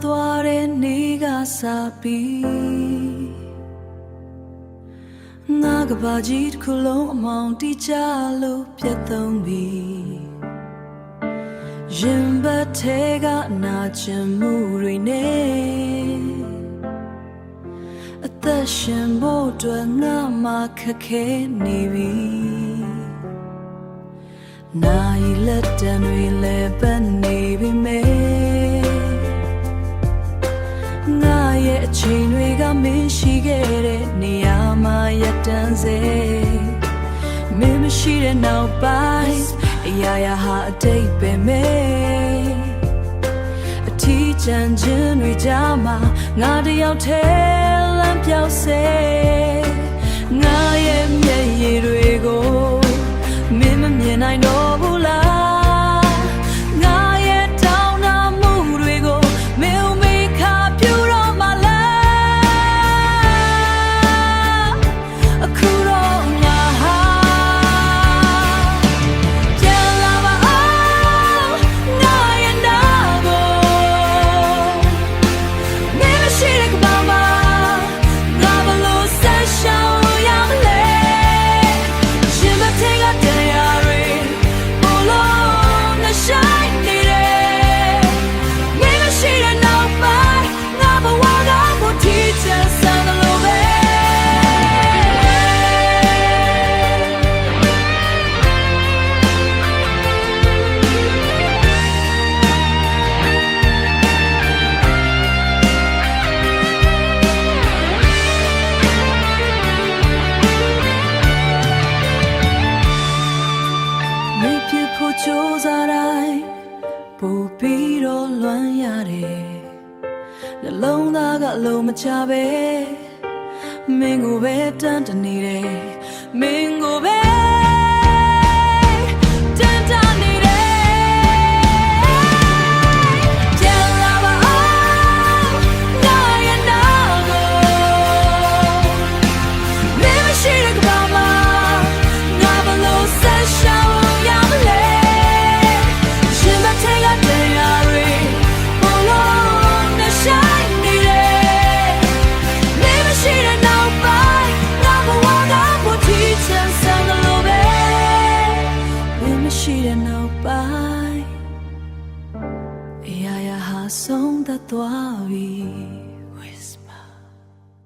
သွားတဲ့နေ့ကစားပြီးငါကဘာကြီးတစ်ခုလုံးအမောင်တီးကြလို့ပြတ်သုံးပြီရင်ဘတ်ထဲကနာကျင်မှုတွေနဲ့အသက်ရှင်ဖို့အတွက်ငါမှခက်ခဲနေပြီနိုင်လက်တံတွေလည်းပတ်နေပြီမေငါရဲ့အချိန်တွေကမင်းရှိခဲ့တဲ့နေရာမှာရပ်တန်းစေမင်းမရှိတဲ့နောက်ပိုင်းအရာရာဟာအတိတ်ပဲမေအထီးကျန်ခြင်းတွေကြားမှာငါတယောက်တည်းလမ်းပြောင်းစေငါရဲ့မျက်ရည်တွေကိုမင်းမမြင်နိုင်တော့ဘူးလားငါရဲ့တောင်းတမှုတွေကိုမင်းမေခါပြူတော့မလားအခုတော့ငါဟာပြန်လာပါအောင်ငါရဲ့နာကိုမင်းမရှိတဲ့ကမ္ဘာမှာငါဘလို့ဆက်ရှောင်ရမလဲရှင်မထင်ကတရားတွေဘလို့နဲ့ရှိုင်းနေတယ်မင်းမရှိတဲ့နောက်ပိုင်းငါဘဝကဘုတီးချင်စမ်းလို့ပဲမေပြဖို့ကြိုးစားတိုင်းပို့ပြီးတော့လွမ်းရတယ်နှလုံးသားကအလုံးမချပဲမင်းကိုပဲတန်းတနေတယ်မင်းကိုပဲတန်းတနေတယ်ပြန်လာပါအောင်ငါရဲ့နာကိုမင်းမရှိတဲ့ကမ္ဘာမှာငါဘလို့ဆက်ရှောင်ရမလဲရှင်မထဲကတရားတွေဘလို့နဲ့ရှိုင်းနေတယ်မင်းမရှိတဲ့နောက်ပိုင်းငါဘဝကဘုတီးချင်စမ်းလို့ပဲမင်းမရှိတဲ့နောက်ပိုင်းအရာရာဟာဆုံးသက်သွားပြီ